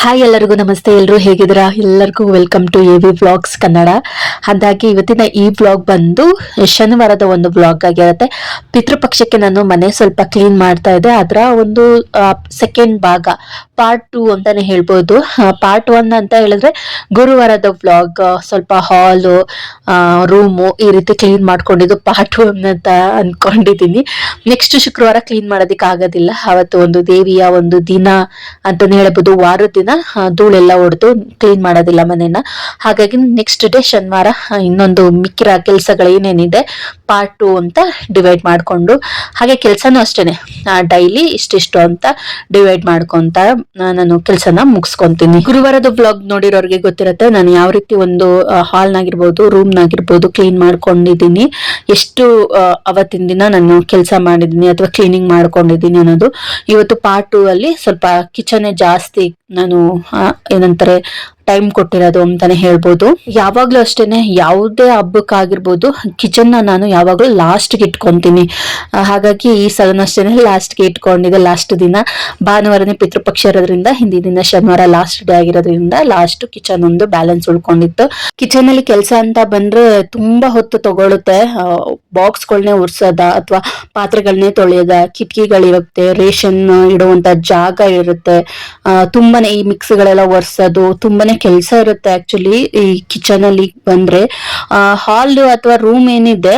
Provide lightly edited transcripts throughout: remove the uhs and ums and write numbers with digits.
Hi ಎಲ್ಲರಿಗೂ ನಮಸ್ತೆ. ಎಲ್ಲರೂ ಹೇಗಿದ್ದೀರಾ? ಎಲ್ಲರಿಗೂ welcome to A V vlogs Kannada. ಹಾಗಾಗಿ ಇವತ್ತಿನ ಈ ವ್ಲಾಗ್ ಬಂದು ಶನಿವಾರದ ಒಂದು ವ್ಲಾಗ್ ಆಗಿರುತ್ತೆ. ಪಿತೃಪಕ್ಷಕ್ಕೆ ನಾನು ಮನೆ ಸ್ವಲ್ಪ ಕ್ಲೀನ್ ಮಾಡ್ತಾ ಇದ್ದೆ. ಅದರ ಒಂದು ಸೆಕೆಂಡ್ ಭಾಗ ಪಾರ್ಟ್ 2 ಅಂತಾನೆ ಹೇಳ್ಬೋದು. ಪಾರ್ಟ್ 1 ಅಂತ ಹೇಳಿದ್ರೆ ಗುರುವಾರದ ವ್ಲಾಗ್, ಸ್ವಲ್ಪ ಹಾಲು ರೂಮು ಈ ರೀತಿ ಕ್ಲೀನ್ ಮಾಡ್ಕೊಂಡಿದ್ದು ಪಾರ್ಟ್ 1 ಅಂತ ಅನ್ಕೊಂಡಿದ್ದೀನಿ. ನೆಕ್ಸ್ಟ್ ಶುಕ್ರವಾರ ಕ್ಲೀನ್ ಮಾಡೋದಿಕ್ ಆಗೋದಿಲ್ಲ. ಅವತ್ತು ಒಂದು ದೇವಿಯ ಒಂದು ದಿನ ಅಂತಾನೆ ಹೇಳ್ಬೋದು. ವಾರದ ದಿನ ಧೂಳೆಲ್ಲ ಹೊಡೆದು ಕ್ಲೀನ್ ಮಾಡೋದಿಲ್ಲ ಮನೆಯನ್ನ. ಹಾಗಾಗಿ ನೆಕ್ಸ್ಟ್ ಡೇ ಶನಿವಾರ ಇನ್ನೊಂದು ಮಿಕ್ಕಿರ ಕೆಲಸಗಳು ಏನೇನಿದೆ ಪಾರ್ಟ್ 2 ಅಂತ ಡಿವೈಡ್ ಮಾಡ್ಕೊಂಡು, ಹಾಗೆ ಕೆಲ್ಸನೂ ಅಷ್ಟೇನೆ ಡೈಲಿ ಇಷ್ಟಿಷ್ಟು ಅಂತ ಡಿವೈಡ್ ಮಾಡ್ಕೊಂತ ನಾನು ಕೆಲ್ಸನ ಮುಗಿಸ್ಕೊಂತೀನಿ. ಗುರುವಾರದ ಬ್ಲಾಗ್ ನೋಡಿರೋರಿಗೆ ಗೊತ್ತಿರುತ್ತೆ ನಾನು ಯಾವ ರೀತಿ ಒಂದು ಹಾಲ್ನಾಗಿರ್ಬೋದು ರೂಮ್ನಾಗಿರ್ಬೋದು ಕ್ಲೀನ್ ಮಾಡ್ಕೊಂಡಿದ್ದೀನಿ, ಎಷ್ಟು ಅವತ್ತಿನ ದಿನ ನಾನು ಕೆಲಸ ಮಾಡಿದೀನಿ ಅಥವಾ ಕ್ಲೀನಿಂಗ್ ಮಾಡ್ಕೊಂಡಿದ್ದೀನಿ ಅನ್ನೋದು. ಇವತ್ತು ಪಾರ್ಟ್ 2 ಅಲ್ಲಿ ಸ್ವಲ್ಪ ಕಿಚನ್ ಜಾಸ್ತಿ ನಾನು ಏನಂತಾರೆ ಟೈಮ್ ಕೊಟ್ಟಿರೋದು ಅಂತಾನೆ ಹೇಳ್ಬೋದು. ಯಾವಾಗ್ಲೂ ಅಷ್ಟೇನೆ ಯಾವುದೇ ಹಬ್ಬಕ್ಕಾಗಿರ್ಬೋದು ಕಿಚನ್ ನಾನು ಯಾವಾಗ್ಲೂ ಲಾಸ್ಟ್ಗೆ ಇಟ್ಕೊಂತೀನಿ. ಹಾಗಾಗಿ ಈ ಸಲ ಅಷ್ಟೇನೆ ಲಾಸ್ಟ್ಗೆ ಇಟ್ಕೊಂಡಿದೆ. ಲಾಸ್ಟ್ ದಿನ ಭಾನುವಾರನೇ ಪಿತೃಪಕ್ಷ ಇರೋದ್ರಿಂದ ಹಿಂದಿನ ದಿನ ಶನಿವಾರ ಲಾಸ್ಟ್ ಡೇ ಆಗಿರೋದ್ರಿಂದ ಲಾಸ್ಟ್ ಕಿಚನ್ ಒಂದು ಬ್ಯಾಲೆನ್ಸ್ ಉಳ್ಕೊಂಡಿತ್ತು. ಕಿಚನ್ ಅಲ್ಲಿ ಕೆಲಸ ಅಂತ ಬಂದ್ರೆ ತುಂಬಾ ಹೊತ್ತು ತಗೊಳುತ್ತೆ. ಬಾಕ್ಸ್ಗಳನ್ನೇ ಒರ್ಸೋದ ಅಥವಾ ಪಾತ್ರೆಗಳನ್ನೇ ತೊಳೆಯೋದ, ಕಿಟಕಿಗಳಿರುತ್ತೆ, ರೇಷನ್ ಇಡುವಂತ ಜಾಗ ಇರುತ್ತೆ, ತುಂಬಾನೇ ಈ ಮಿಕ್ಸ್ಗಳೆಲ್ಲ ಒರ್ಸೋದು, ತುಂಬಾನೇ ಕೆಲಸ ಇರುತ್ತೆ. ಆಕ್ಚುಲಿ ಈ ಕಿಚನ್ ಅಲ್ಲಿ ಬಂದ್ರೆ ಹಾಲ್ ಅಥವಾ ರೂಮ್ ಏನಿದೆ,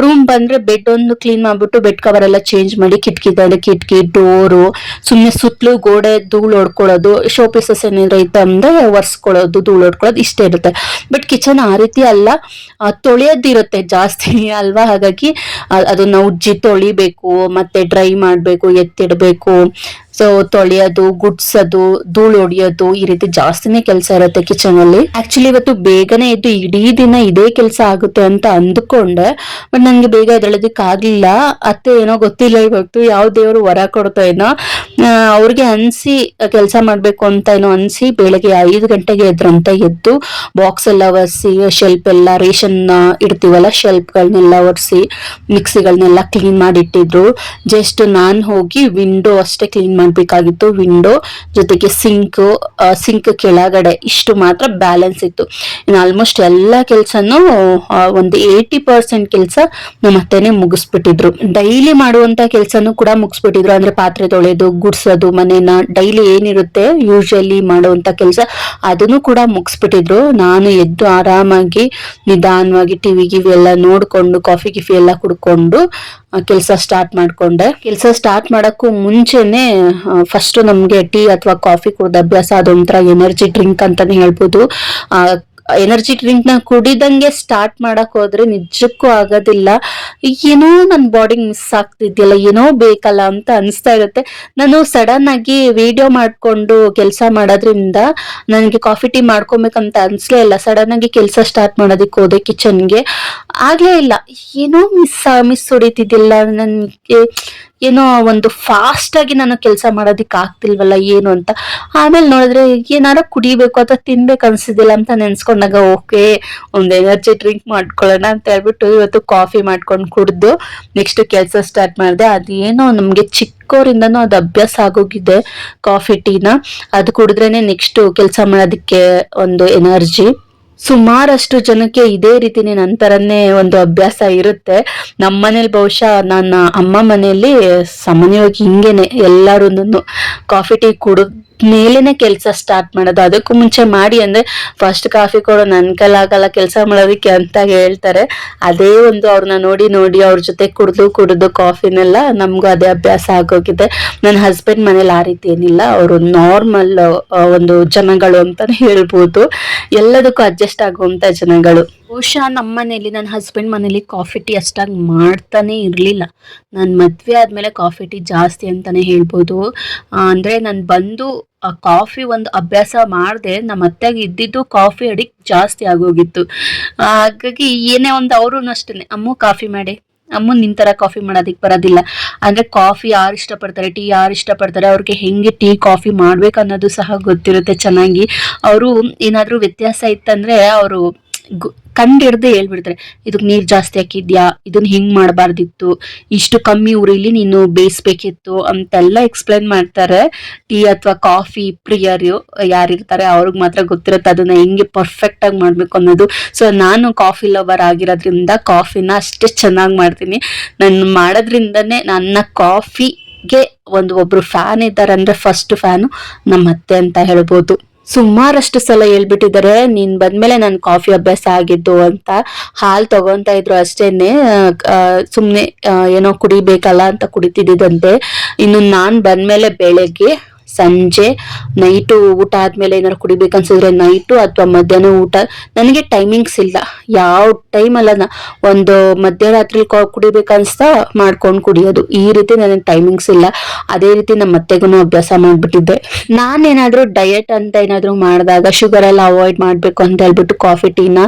ರೂಮ್ ಬಂದ್ರೆ ಬೆಡ್ ಒಂದು ಕ್ಲೀನ್ ಮಾಡ್ಬಿಟ್ಟು ಬೆಡ್ ಕವರ್ ಎಲ್ಲ ಚೇಂಜ್ ಮಾಡಿ ಕಿಟಕಿ ಡೋರು ಸುಮ್ನೆ ಸುತ್ತಲೂ ಗೋಡೆ ಧೂಳು ಹೊಡ್ಕೊಳ್ಳೋದು, ಶೋ ಪೀಸಸ್ ಏನಿದ್ರೆ ಇತ್ತು ಅಂದ್ರೆ ಒರ್ಸ್ಕೊಳ್ಳೋದು, ಧೂಳು ಹೊಡ್ಕೊಳ್ಳೋದು ಇಷ್ಟೇ ಇರುತ್ತೆ. ಬಟ್ ಕಿಚನ್ ಆ ರೀತಿ ಅಲ್ಲ, ತೊಳೆಯೋದಿರುತ್ತೆ ಜಾಸ್ತಿ ಅಲ್ವಾ. ಹಾಗಾಗಿ ಅದನ್ನ ಉಜ್ಜಿ ತೊಳಿಬೇಕು, ಮತ್ತೆ ಡ್ರೈ ಮಾಡ್ಬೇಕು, ಎತ್ತಿಡ್ಬೇಕು. ಸೊ ತೊಳೆಯೋದು, ಗುಡ್ಸೋದು, ಧೂಳು ಹೊಡಿಯೋದು ಈ ರೀತಿ ಜಾಸ್ತಿನೇ ಕೆಲಸ ಇರುತ್ತೆ ಕಿಚನ್ ಅಲ್ಲಿ. ಆಕ್ಚುಲಿ ಇವತ್ತು ಬೇಗನೆ ಎದ್ದು ಇಡೀ ದಿನ ಇದೇ ಕೆಲಸ ಆಗುತ್ತೆ ಅಂತ ಅಂದ್ಕೊಂಡೆ, ಬಟ್ ನಂಗೆ ಬೇಗ ಎದ್ದೇಳೋದಕ್ಕೆ ಆಗ್ಲಿಲ್ಲ. ಅತ್ತೆ ಏನೋ ಗೊತ್ತಿಲ್ಲ ಇವತ್ತು ಯಾವ ದೇವರು ವರ ಕೊಡ್ತಾ ಏನೋ ಅವ್ರಿಗೆ ಅನ್ಸಿ ಕೆಲಸ ಮಾಡ್ಬೇಕು ಅಂತ ಏನೋ ಅನ್ಸಿ ಬೆಳಗ್ಗೆ 5 ಗಂಟೆಗೆ ಎದ್ರಂತ. ಎದ್ದು ಬಾಕ್ಸ್ ಎಲ್ಲ ಒರೆಸಿ, ಶೆಲ್ಫ್ ಎಲ್ಲ ರೇಷನ್ ಇಡ್ತೀವಲ್ಲ ಶೆಲ್ಫ್ಗಳನ್ನೆಲ್ಲ ಒರೆಸಿ, ಮಿಕ್ಸಿಗಳನ್ನೆಲ್ಲ ಕ್ಲೀನ್ ಮಾಡಿ ಇಟ್ಟಿದ್ರು. ಜಸ್ಟ್ ನಾನ್ ಹೋಗಿ ವಿಂಡೋ ಅಷ್ಟೇ ಕ್ಲೀನ್ ಮಾಡ್ಬೇಕಾಗಿತ್ತು. ವಿಂಡೋ ಜೊತೆಗೆ ಸಿಂಕ್ ಕೆಳಗಡೆ ಇಷ್ಟು ಮಾತ್ರ ಬ್ಯಾಲೆನ್ಸ್ ಇತ್ತು. ಇನ್ನು ಆಲ್ಮೋಸ್ಟ್ ಎಲ್ಲಾ ಕೆಲ್ಸನೂ ಒಂದು 80% ಕೆಲಸ ನಮ್ಮ ಅತ್ತೆನೆ ಮುಗಿಸ್ಬಿಟ್ಟಿದ್ರು. ಡೈಲಿ ಮಾಡುವಂತ ಕೆಲ್ಸನೂ ಕೂಡ ಮುಗಿಸ್ಬಿಟ್ಟಿದ್ರು. ಅಂದ್ರೆ ಪಾತ್ರೆ ತೊಳೆದು, ಗುಡ್ಸೋದು, ಮನೇನ ಡೈಲಿ ಏನಿರುತ್ತೆ ಯೂಶಲಿ ಮಾಡುವಂತ ಕೆಲಸ ಅದನ್ನು ಕೂಡ ಮುಗಿಸ್ಬಿಟ್ಟಿದ್ರು. ನಾನು ಎದ್ದು ಆರಾಮಾಗಿ ನಿಧಾನವಾಗಿ ಟಿವಿ ಗಿವಿ ಎಲ್ಲ ನೋಡ್ಕೊಂಡು, ಕಾಫಿ ಗಿಫಿ ಎಲ್ಲ ಕುಡ್ಕೊಂಡು ಕೆಲಸ ಸ್ಟಾರ್ಟ್ ಮಾಡ್ಕೊಂಡೆ. ಕೆಲಸ ಸ್ಟಾರ್ಟ್ ಮಾಡಕ್ಕೂ ಮುಂಚೆನೆ ಫಸ್ಟ್ ನಮ್ಗೆ ಟೀ ಅಥವಾ ಕಾಫಿ ಕುಡ್ದ ಅಭ್ಯಾಸ, ಅದೊಂಥರ ಎನರ್ಜಿ ಡ್ರಿಂಕ್ ಅಂತಾನೆ ಹೇಳ್ಬೋದು. ಎನರ್ಜಿ ಡ್ರಿಂಕ್ ನ ಕುಡಿದಂಗೆ ಸ್ಟಾರ್ಟ್ ಮಾಡಕ್ ಹೋದ್ರೆ ನಿಜಕ್ಕೂ ಆಗೋದಿಲ್ಲ. ಏನೋ ನನ್ ಬಾಡಿ ಮಿಸ್ ಆಗ್ತಿದ್ಯಲ್ಲ, ಏನೋ ಬೇಕಲ್ಲ ಅಂತ ಅನ್ಸ್ತಾ ಇರುತ್ತೆ. ನಾನು ಸಡನ್ ಆಗಿ ವಿಡಿಯೋ ಮಾಡ್ಕೊಂಡು ಕೆಲಸ ಮಾಡೋದ್ರಿಂದ ನನಗೆ ಕಾಫಿ ಟೀ ಮಾಡ್ಕೊಬೇಕಂತ ಅನ್ಸ್ಲೇ ಇಲ್ಲ. ಸಡನ್ ಆಗಿ ಕೆಲಸ ಸ್ಟಾರ್ಟ್ ಮಾಡೋದಕ್ಕೆ ಹೋದೆ ಕಿಚನ್ಗೆ, ಆಗ್ಲೇ ಇಲ್ಲ. ಏನೋ ಮಿಸ್ ಹೊಡಿತಿದ್ದಿಲ್ಲ ನನ್ಗೆ, ಏನೋ ಒಂದು ಫಾಸ್ಟ್ ಆಗಿ ನಾನು ಕೆಲಸ ಮಾಡೋದಿಕ್ ಆಗ್ತಿಲ್ವಲ್ಲ ಏನು ಅಂತ. ಆಮೇಲೆ ನೋಡಿದ್ರೆ ಏನಾರ ಕುಡಿಬೇಕು ಅಥವಾ ತಿನ್ಬೇಕು ಅನ್ಸಿದಿಲ್ಲ ಅಂತ ನೆನ್ಸ್ಕೊಂಡಾಗ ಓಕೆ ಒಂದ್ ಎನರ್ಜಿ ಡ್ರಿಂಕ್ ಮಾಡ್ಕೊಳ್ಳೋಣ ಅಂತ ಹೇಳ್ಬಿಟ್ಟು ಇವತ್ತು ಕಾಫಿ ಮಾಡ್ಕೊಂಡು ಕುಡ್ದು ನೆಕ್ಸ್ಟ್ ಕೆಲಸ ಸ್ಟಾರ್ಟ್ ಮಾಡಿದೆ. ಅದೇನೋ ನಮ್ಗೆ ಚಿಕ್ಕವರಿಂದನೂ ಅದು ಅಭ್ಯಾಸ ಆಗೋಗಿದೆ ಕಾಫಿ ಟೀನ. ಅದು ಕುಡಿದ್ರೇನೆ ನೆಕ್ಸ್ಟ್ ಕೆಲಸ ಮಾಡೋದಿಕ್ಕೆ ಒಂದು ಎನರ್ಜಿ. ಸುಮಾರಷ್ಟು ಜನಕ್ಕೆ ಇದೇ ರೀತಿನೇ ನಂತರನೇ ಒಂದು ಅಭ್ಯಾಸ ಇರುತ್ತೆ. ನಮ್ಮ ಮನೇಲಿ ಬಹುಶಃ ನನ್ನ ಅಮ್ಮ ಮನೆಯಲ್ಲಿ ಸಾಮಾನ್ಯವಾಗಿ ಹಿಂಗೇನೆ ಎಲ್ಲರೂ ಕಾಫಿ ಟೀ ಕುಡಿದ ಮೇಲೇನೆ ಕೆಲಸ ಸ್ಟಾರ್ಟ್ ಮಾಡೋದು. ಅದಕ್ಕೂ ಮುಂಚೆ ಮಾಡಿ ಅಂದ್ರೆ ಫಸ್ಟ್ ಕಾಫಿ ಕೊಡೋ ನನ್ ಕೈಲಾಗಲ್ಲ ಕೆಲಸ ಮಾಡೋದಿಕ್ಕೆ ಅಂತ ಹೇಳ್ತಾರೆ. ಅದೇ ಒಂದು ಅವ್ರನ್ನ ನೋಡಿ ಅವ್ರ ಜೊತೆ ಕುಡಿದು ಕಾಫಿನೆಲ್ಲ ನಮ್ಗೂ ಅದೇ ಅಭ್ಯಾಸ ಆಗೋಗಿದೆ. ನನ್ನ ಹಸ್ಬೆಂಡ್ ಮನೇಲಿ ಆ ರೀತಿ ಏನಿಲ್ಲ, ಅವರು ನಾರ್ಮಲ್ ಒಂದು ಜನಗಳು ಅಂತಾನೆ ಹೇಳ್ಬೋದು, ಎಲ್ಲದಕ್ಕೂ ಅಡ್ಜಸ್ಟ್ ಆಗುವಂತ ಜನಗಳು. ಬಹುಶಃ ನಮ್ಮ ಮನೇಲಿ, ನನ್ನ ಹಸ್ಬೆಂಡ್ ಮನೇಲಿ ಕಾಫಿ ಟೀ ಅಷ್ಟಾಗಿ ಮಾಡ್ತಾನೆ ಇರ್ಲಿಲ್ಲ. ನಾನು ಮದ್ವೆ ಆದ್ಮೇಲೆ ಕಾಫಿ ಟೀ ಜಾಸ್ತಿ ಅಂತಾನೆ ಹೇಳ್ಬೋದು. ಅಂದ್ರೆ ನಾನು ಬಂದು ಕಾಫಿ ಒಂದು ಅಭ್ಯಾಸ ಮಾಡಿದೆ. ನಮ್ಮ ಅತ್ತೆಗೆ ಇದ್ದಿದ್ದು ಕಾಫಿ ಅಡಿಕ್ಟ್ ಜಾಸ್ತಿ ಆಗೋಗಿತ್ತು. ಹಾಗಾಗಿ ಏನೇ ಒಂದು ಅವರು ಅಷ್ಟೇನೆ, ಅಮ್ಮ ಕಾಫಿ ಮಾಡಿ, ಅಮ್ಮ ನಿನ್ ತರ ಕಾಫಿ ಮಾಡೋದಿಕ್ ಬರೋದಿಲ್ಲ ಅಂದ್ರೆ ಕಾಫಿ ಯಾರು ಇಷ್ಟಪಡ್ತಾರೆ, ಟೀ ಯಾರು ಇಷ್ಟಪಡ್ತಾರೆ, ಅವ್ರಿಗೆ ಹೆಂಗೆ ಟೀ ಕಾಫಿ ಮಾಡ್ಬೇಕು ಅನ್ನೋದು ಸಹ ಗೊತ್ತಿರುತ್ತೆ ಚೆನ್ನಾಗಿ. ಅವರು ಏನಾದ್ರೂ ವ್ಯತ್ಯಾಸ ಇತ್ತಂದ್ರೆ ಅವರು ಕಂಡಿಡ್ದು ಹೇಳ್ಬಿಡ್ತಾರೆ, ಇದಕ್ ನೀರ್ ಜಾಸ್ತಿ ಹಾಕಿದ್ಯಾ, ಇದನ್ನ ಹಿಂಗ್ ಮಾಡಬಾರ್ದಿತ್ತು, ಇಷ್ಟು ಕಮ್ಮಿ ಉರಿಲಿ ನೀನು ಬೇಯಿಸ್ಬೇಕಿತ್ತು ಅಂತೆಲ್ಲ ಎಕ್ಸ್ಪ್ಲೈನ್ ಮಾಡ್ತಾರೆ. ಟೀ ಅಥವಾ ಕಾಫಿ ಪ್ರಿಯರು ಯಾರಿರ್ತಾರೆ ಅವ್ರಿಗೆ ಮಾತ್ರ ಗೊತ್ತಿರುತ್ತೆ ಅದನ್ನ ಹೆಂಗೆ ಪರ್ಫೆಕ್ಟ್ ಆಗಿ ಮಾಡ್ಬೇಕು ಅನ್ನೋದು. ಸೊ ನಾನು ಕಾಫಿ ಲವರ್ ಆಗಿರೋದ್ರಿಂದ ಕಾಫಿನ ಅಷ್ಟೇ ಚೆನ್ನಾಗಿ ಮಾಡ್ತೀನಿ. ನಾನು ಮಾಡೋದ್ರಿಂದನೇ ನನ್ನ ಕಾಫಿಗೆ ಒಬ್ರು ಫ್ಯಾನ್ ಇದ್ದಾರೆ ಅಂದ್ರೆ ಫಸ್ಟ್ ಫ್ಯಾನು ನಮ್ಮ ಅತ್ತೆ ಅಂತ ಹೇಳ್ಬೋದು. ಸುಮಾರಷ್ಟು ಸಲ ಹೇಳ್ಬಿಟ್ಟಿದ್ದಾರೆ, ನೀನ್ ಬಂದ್ಮೇಲೆ ನನ್ ಕಾಫಿ ಅಭ್ಯಾಸ ಆಗಿದ್ದು ಅಂತ. ಹಾಲ್ ತಗೊಂತ ಇದ್ರು ಅಷ್ಟೇನೆ, ಸುಮ್ನೆ ಏನೋ ಕುಡಿಬೇಕಲ್ಲ ಅಂತ ಕುಡಿತಿದ್ದಂತೆ. ಇನ್ನು ನಾನ್ ಬಂದ್ಮೇಲೆ ಬೆಳಗ್ಗೆ ಸಂಜೆ ನೈಟು ಊಟ ಆದ್ಮೇಲೆ ಏನಾರು ಕುಡಿಬೇಕನ್ಸಿದ್ರೆ ನೈಟು ಅಥವಾ ಮಧ್ಯಾಹ್ನ ಊಟ, ನನಗೆ ಟೈಮಿಂಗ್ಸ್ ಇಲ್ಲ. ಯಾವ ಟೈಮ್ ಅಲ್ಲ, ಒಂದು ಮಧ್ಯರಾತ್ರಿ ಕುಡಿಬೇಕನ್ಸ್ತಾ ಮಾಡ್ಕೊಂಡು ಕುಡಿಯೋದು, ಈ ರೀತಿ ನನಗೆ ಟೈಮಿಂಗ್ಸ್ ಇಲ್ಲ. ಅದೇ ರೀತಿ ನಮ್ಮ ಅತ್ತೆಗೂ ಅಭ್ಯಾಸ ಮಾಡ್ಬಿಟ್ಟಿದ್ದೆ. ನಾನೇನಾದ್ರೂ ಡಯಟ್ ಅಂತ ಏನಾದ್ರು ಮಾಡಿದಾಗ ಶುಗರ್ ಎಲ್ಲ ಅವಾಯ್ಡ್ ಮಾಡ್ಬೇಕು ಅಂತ ಹೇಳ್ಬಿಟ್ಟು ಕಾಫಿ ಟೀನ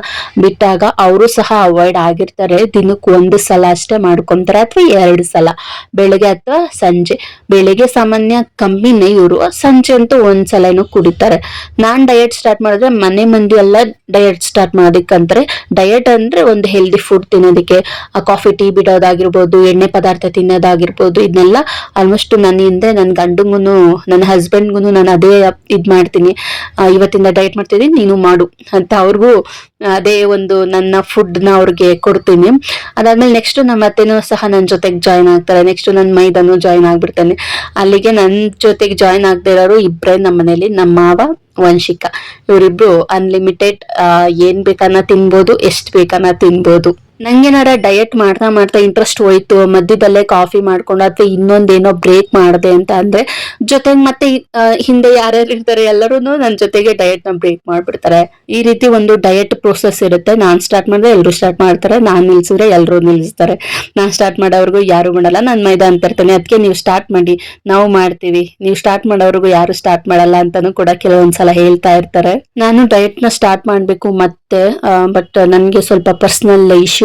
ಬಿಟ್ಟಾಗ ಅವರು ಸಹ ಅವಾಯ್ಡ್ ಆಗಿರ್ತಾರೆ. ದಿನಕ್ಕೆ 1 ಸಲ ಅಷ್ಟೇ ಮಾಡ್ಕೊಂತಾರೆ ಅಥವಾ 2 ಸಲ, ಬೆಳಗ್ಗೆ ಅಥವಾ ಸಂಜೆ. ಬೆಳಗ್ಗೆ ಸಾಮಾನ್ಯ ಕಮ್ಮಿನೇ ಇವರು, ಸಂಜೆ ಅಂತೂ 1 ಸಲ ಏನೋ ಕುಡಿತಾರೆ. ನಾನ್ ಡಯಟ್ ಸ್ಟಾರ್ಟ್ ಮಾಡಿದ್ರೆ ಮನೆ ಮಂದಿ ಎಲ್ಲ ಡಯಟ್ ಸ್ಟಾರ್ಟ್ ಮಾಡೋದಕ್ಕಂತಾರೆ. ಡಯಟ್ ಅಂದ್ರೆ ಒಂದು ಹೆಲ್ದಿ ಫುಡ್ ತಿನ್ನೋದಕ್ಕೆ, ಕಾಫಿ ಟೀ ಬಿಡೋದಾಗಿರ್ಬೋದು, ಎಣ್ಣೆ ಪದಾರ್ಥ ತಿನ್ನೋದಾಗಿರ್ಬೋದು, ಇದನ್ನೆಲ್ಲ ಆಲ್ಮೋಸ್ಟ್ ನನ್ನ ಹಿಂದೆ ನನ್ನ ಗಂಡಂಗುನು ನನ್ನ ಹಸ್ಬೆಂಡ್ಗೂ ನಾನು ಅದೇ ಇದ್ ಮಾಡ್ತೀನಿ, ಇವತ್ತಿಂದ ಡಯಟ್ ಮಾಡ್ತಿದ್ದೀನಿ ನೀನು ಮಾಡು ಅಂತ ಅವ್ರಿಗೂ ಅದೇ ಒಂದು ನನ್ನ ಫುಡ್ ನ ಅವ್ರಿಗೆ ಕೊಡ್ತೀನಿ. ಅದಾದ್ಮೇಲೆ ನೆಕ್ಸ್ಟ್ ನಮ್ಮ ಅತ್ತೆನೂ ಸಹ ನನ್ನ ಜೊತೆಗೆ ಜಾಯ್ನ್ ಆಗ್ತಾರೆ. ನೆಕ್ಸ್ಟ್ ನನ್ನ ಮೈದನು ಜಾಯ್ನ್ ಆಗ್ಬಿಡ್ತಾನೆ. ಅಲ್ಲಿಗೆ ನನ್ನ ಜೊತೆಗೆ ಜಾಯ್ನ್ ಆಗದೆ ಇರೋರು ಇಬ್ರೇ ನಮ್ಮ ಮನೇಲಿ, ನಮ್ಮ ಮಾವ, ವಂಶಿಕಾ. ಇವರಿಬ್ರು ಅನ್ಲಿಮಿಟೆಡ್ ಏನ್ ಬೇಕನ್ನ ತಿನ್ಬೋದು, ಎಷ್ಟ್ ಬೇಕನ್ನ ತಿನ್ಬೋದು. ನಂಗೇನಾರ ಡಯಟ್ ಮಾಡ್ತಾ ಮಾಡ್ತಾ ಇಂಟ್ರೆಸ್ಟ್ ಹೋಯ್ತು, ಮಧ್ಯದಲ್ಲೇ ಕಾಫಿ ಮಾಡ್ಕೊಂಡು ಅಥವಾ ಇನ್ನೊಂದೇನೋ ಬ್ರೇಕ್ ಮಾಡಿದೆ ಅಂತ ಅಂದ್ರೆ ಜೊತೆಗೆ ಮತ್ತೆ ಹಿಂದೆ ಯಾರ್ಯಾರು ಇರ್ತಾರೆ ಎಲ್ಲರೂ ನನ್ನ ಜೊತೆಗೆ ಡಯಟ್ ನ ಬ್ರೇಕ್ ಮಾಡ್ಬಿಡ್ತಾರೆ. ಈ ರೀತಿ ಒಂದು ಡಯಟ್ ಪ್ರೋಸೆಸ್ ಇರುತ್ತೆ. ನಾನ್ ಸ್ಟಾರ್ಟ್ ಮಾಡಿದ್ರೆ ಎಲ್ರು ಸ್ಟಾರ್ಟ್ ಮಾಡ್ತಾರೆ, ನಾನ್ ನಿಲ್ಸಿದ್ರೆ ಎಲ್ರು ನಿಲ್ಸ್ತಾರೆ. ನಾನ್ ಸ್ಟಾರ್ಟ್ ಮಾಡೋರ್ಗು ಯಾರು ಮಾಡಲ್ಲ, ನಾನ್ ಮೈದಾ ಅಂತ ಇರ್ತೇನೆ, ಅದಕ್ಕೆ ನೀವು ಸ್ಟಾರ್ಟ್ ಮಾಡಿ ನಾವು ಮಾಡ್ತೀವಿ, ನೀವು ಸ್ಟಾರ್ಟ್ ಮಾಡೋರ್ಗು ಯಾರು ಸ್ಟಾರ್ಟ್ ಮಾಡಲ್ಲ ಅಂತಾನು ಕೂಡ ಕೆಲವೊಂದ್ಸಲ ಹೇಳ್ತಾ ಇರ್ತಾರೆ. ನಾನು ಡಯಟ್ ನ ಸ್ಟಾರ್ಟ್ ಮಾಡ್ಬೇಕು ಮತ್ತೆ, ಬಟ್ ನನ್ಗೆ ಸ್ವಲ್ಪ ಪರ್ಸನಲ್ ಇಶ್ಯೂ,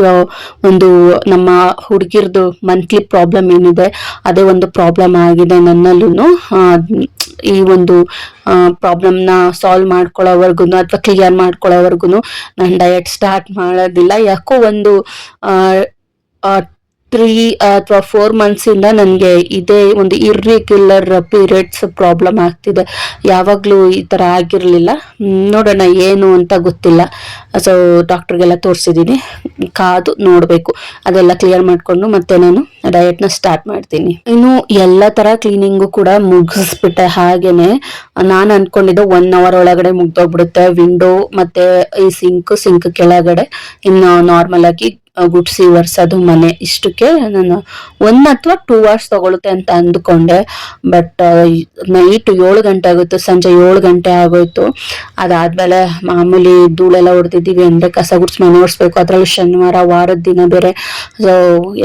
ಒಂದು ನಮ್ಮ ಹುಡುಗಿರ್ದು ಮಂತ್ಲಿ ಪ್ರಾಬ್ಲಮ್ ಏನಿದೆ ಅದೇ ಒಂದು ಪ್ರಾಬ್ಲಮ್ ಆಗಿದೆ ನನ್ನಲ್ಲೂ. ಈ ಒಂದು ಪ್ರಾಬ್ಲಮ್ ನ ಸಾಲ್ವ್ ಮಾಡ್ಕೊಳ್ಳೋವರ್ಗು ಅಥವಾ ಕ್ಲಿಯರ್ ಮಾಡ್ಕೊಳ್ಳೋವರ್ಗು ನಾನು ಡಯಟ್ ಸ್ಟಾರ್ಟ್ ಮಾಡೋದಿಲ್ಲ. ಯಾಕೋ ಒಂದು 3 ಅಥವಾ 4 months ಇಂದ ನನ್ಗೆ ಇದೇ ಒಂದು ಇರ್ರೆಗ್ಯುಲರ್ ಪೀರಿಯಡ್ಸ್ ಪ್ರಾಬ್ಲಮ್ ಆಗ್ತಿದೆ. ಯಾವಾಗ್ಲೂ ಈ ತರ ಆಗಿರ್ಲಿಲ್ಲ. ನೋಡೋಣ ಏನು ಅಂತ ಗೊತ್ತಿಲ್ಲ. ಸೊ ಡಾಕ್ಟರ್ಗೆಲ್ಲ ತೋರಿಸಿದೀನಿ, ಕಾದು ನೋಡ್ಬೇಕು. ಅದೆಲ್ಲ ಕ್ಲಿಯರ್ ಮಾಡ್ಕೊಂಡು ಮತ್ತೆ ನಾನು ಡಯಟ್ ನ ಸ್ಟಾರ್ಟ್ ಮಾಡ್ತೀನಿ. ಇನ್ನು ಎಲ್ಲ ತರ ಕ್ಲೀನಿಂಗು ಕೂಡ ಮುಗಿಸ್ಬಿಟ್ಟೆ. ಹಾಗೇನೆ ನಾನು ಅನ್ಕೊಂಡಿದ್ದೆ 1 hour ಒಳಗಡೆ ಮುಗ್ದೋಗ್ಬಿಡುತ್ತೆ. ವಿಂಡೋ ಮತ್ತೆ ಈ ಸಿಂಕ್ ಕೆಳಗಡೆ ಇನ್ನು ನಾರ್ಮಲ್ ಆಗಿ ಗುಡ್ಸಿ ಒರ್ಸೋದು ಮನೆ, ಇಷ್ಟಕ್ಕೆ ನಾನು 1 ಅಥವಾ 2 hours ತಗೊಳುತ್ತೆ ಅಂತ ಅಂದ್ಕೊಂಡೆ. ಬಟ್ ನೈಟ್ 7 ಗಂಟೆ ಆಗುತ್ತೆ, ಸಂಜೆ 7 ಗಂಟೆ ಆಗೋಯ್ತು. ಅದಾದ್ಮೇಲೆ ಮಾಮೂಲಿ ಧೂಳೆಲ್ಲ ಹೊಡೆದಿದ್ದೀವಿ ಅಂದ್ರೆ ಕಸ ಗುಡ್ಸಿ ಮನೆ ಒರೆಸ್ಬೇಕು. ಅದ್ರಲ್ಲೂ ಶನಿವಾರ ವಾರದ ದಿನ ಬೇರೆ. ಸೊ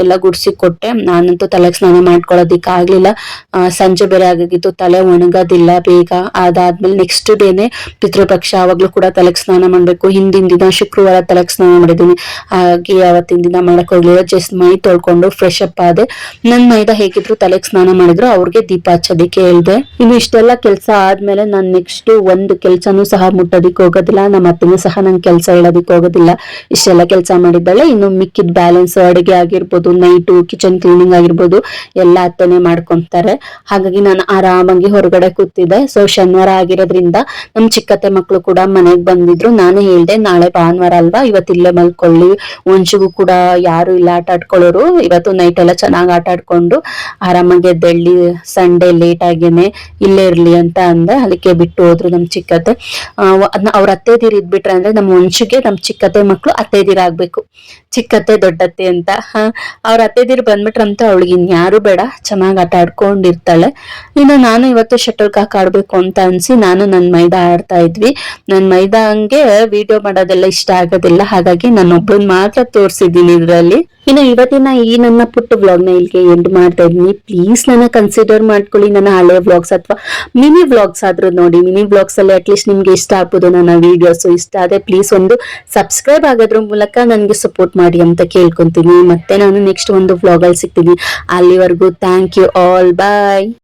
ಎಲ್ಲ ಗುಡ್ಸಿ ಕೊಟ್ಟೆ. ನಾನಂತೂ ತಲೆಗೆ ಸ್ನಾನ ಮಾಡ್ಕೊಳ್ಳೋದಿಕ್ ಆಗ್ಲಿಲ್ಲ, ಸಂಜೆ ಬೇರೆ ಆಗಿತ್ತು, ತಲೆ ಒಣಗೋದಿಲ್ಲ ಬೇಗ. ಅದಾದ್ಮೇಲೆ ನೆಕ್ಸ್ಟ್ ಡೇನೆ ಪಿತೃಪಕ್ಷ, ಅವಾಗ್ಲೂ ಕೂಡ ತಲೆಗೆ ಸ್ನಾನ ಮಾಡ್ಬೇಕು. ಹಿಂದಿನ ದಿನ ಶುಕ್ರವಾರ ತಲೆಗೆ ಸ್ನಾನ ಮಾಡಿದೀನಿ, ಹಾಗೆ ಅವತ್ತಿನ ದಿನ ಮಾಡಕ್ ಹೋಗ್ಲಿಲ್ಲ. ಜಸ್ಟ್ ಮೈ ತೊಳ್ಕೊಂಡು ಫ್ರೆಶ್ ಅಪ್ ಆದೆ. ನನ್ ಮೈದಾ ಹೇಗಿದ್ರು ತಲೆಗೆ ಸ್ನಾನ ಮಾಡಿದ್ರು, ಅವ್ರಿಗೆ ದೀಪ ಹಚ್ಚೋದಿಕ್ಕೆ ಹೇಳ್ದೆ. ಇನ್ನು ಇಷ್ಟೆಲ್ಲ ಕೆಲಸ ಆದ್ಮೇಲೆ ನಾನ್ ನೆಕ್ಸ್ಟ್ ಒಂದು ಕೆಲ್ಸನೂ ಸಹ ಮುಟ್ಟೋದಿಕ್ ಹೋಗೋದಿಲ್ಲ, ನಮ್ಮ ಅತ್ತೆನೂ ಸಹ ನನ್ ಕೆಲಸ ಹೇಳೋದಿಕ್ ಹೋಗೋದಿಲ್ಲ. ಇಷ್ಟೆಲ್ಲ ಕೆಲಸ ಮಾಡಿದ್ದಾಳೆ. ಇನ್ನು ಮಿಕ್ಕಿದ ಬ್ಯಾಲೆನ್ಸ್ ಅಡುಗೆ ಆಗಿರ್ಬೋದು, ನೈಟು ಕಿಚನ್ ಕ್ಲೀನಿಂಗ್ ಆಗಿರ್ಬೋದು, ಎಲ್ಲ ಅತ್ತೆನೆ ಮಾಡ್ಕೊಂತಾರೆ. ಹಾಗಾಗಿ ನಾನು ಆರಾಮಾಗಿ ಹೊರಗಡೆ ಕೂತಿದ್ದೆ. ಸೊ ಶನಿವಾರ ಆಗಿರೋದ್ರಿಂದ ನಮ್ ಚಿಕ್ಕತ್ತೆ ಮಕ್ಳು ಕೂಡ ಮನೆಗ್ ಬಂದಿದ್ರು. ನಾನು ಹೇಳ್ದೆ ನಾಳೆ ಭಾನುವಾರ ಅಲ್ವಾ, ಇವತ್ತಿಲ್ಲೇ ಮಲ್ಕೊಳ್ಳಿ, ಒಂಚೂಗೂ ಕೂಡ ಯಾರು ಇಲ್ಲ ಆಟ ಆಡ್ಕೊಳ್ಳೋರು, ಇವತ್ತು ನೈಟ್ ಎಲ್ಲ ಚೆನ್ನಾಗಿ ಆಟ ಆಡ್ಕೊಂಡು ಆರಾಮಾಗಿ ಎದ್ದೇಳಿ, ಸಂಡೇ ಲೇಟ್ ಆಗೇನೆ ಇಲ್ಲೇ ಇರ್ಲಿ ಅಂತ ಅಂದೆ. ಅದಕ್ಕೆ ಬಿಟ್ಟು ಹೋದ್ರು ನಮ್ ಚಿಕ್ಕತ್ತೆ. ಅವ್ರ ಅತ್ತೆದೀರ್ ಇದ್ಬಿಟ್ರೆ ಅಂದ್ರೆ ನಮ್ಮ ವಂಶಕ್ಕೆ ನಮ್ ಚಿಕ್ಕತ್ತೆ ಮಕ್ಳು ಅತ್ತೆದೀರ್ ಆಗ್ಬೇಕು, ಚಿಕ್ಕತ್ತೆ ದೊಡ್ಡತ್ತೆ ಅಂತ. ಅವ್ರ ಅತ್ತೆದೀರ್ ಬಂದ್ಬಿಟ್ರಂತ ಅವಳಿಗೆ ಇನ್ಯಾರು ಬೇಡ, ಚೆನ್ನಾಗಿ ಆಟ ಆಡ್ಕೊಂಡಿರ್ತಾಳೆ. ಇನ್ನು ನಾನು ಇವತ್ತು ಶಟಲ್ ಕಾಕ್ ಆಡ್ಬೇಕು ಅಂತ ಅನ್ಸಿ ನಾನು ನನ್ ಮೈದಾ ಆಡ್ತಾ ಇದ್ವಿ. ನನ್ ಮೈದಾ ಹಂಗೆ ವಿಡಿಯೋ ಮಾಡೋದೆಲ್ಲ ಇಷ್ಟ ಆಗೋದಿಲ್ಲ, ಹಾಗಾಗಿ ನಾನು ಒಬ್ಬನ್ ಮಾತ್ರ ತೋರ್ಸಿದ್ದೀನಿ ಇದ್ರಲ್ಲಿ. ಇನ್ನು ಇವತ್ತಿನ ಈ ನನ್ನ ಪುಟ್ಟ ವ್ಲಾಗ್ ನ ಇಲ್ಲಿಗೆ ಎಂಡ್ ಮಾಡ್ತಾ ಇದೀನಿ. ಪ್ಲೀಸ್ ನನ್ನ ಕನ್ಸಿಡರ್ ಮಾಡ್ಕೊಳ್ಳಿ, ನನ್ನ ಹಳೆ ವ್ಲಾಗ್ಸ್ ಅಥವಾ ಮಿನಿ ವ್ಲಾಗ್ಸ್ ಆದ್ರೂ ನೋಡಿ. ಮಿನಿ ವ್ಲಾಗ್ಸ್ ಅಲ್ಲಿ ಅಟ್ಲೀಸ್ಟ್ ನಿಮ್ಗೆ ಇಷ್ಟ ಆಗ್ಬೋದು ನನ್ನ ವಿಡಿಯೋಸ್. ಇಷ್ಟ ಆದ್ರೆ ಪ್ಲೀಸ್ ಒಂದು ಸಬ್ಸ್ಕ್ರೈಬ್ ಆಗೋದ್ರ ಮೂಲಕ ನನ್ಗೆ ಸಪೋರ್ಟ್ ಮಾಡಿ ಅಂತ ಕೇಳ್ಕೊಂತೀನಿ. ಮತ್ತೆ ನಾನು ನೆಕ್ಸ್ಟ್ ಒಂದು ವ್ಲಾಗ್ ಅಲ್ಲಿ ಸಿಗ್ತೀನಿ. ಅಲ್ಲಿವರೆಗೂ ಥ್ಯಾಂಕ್ ಯು ಆಲ್, ಬಾಯ್.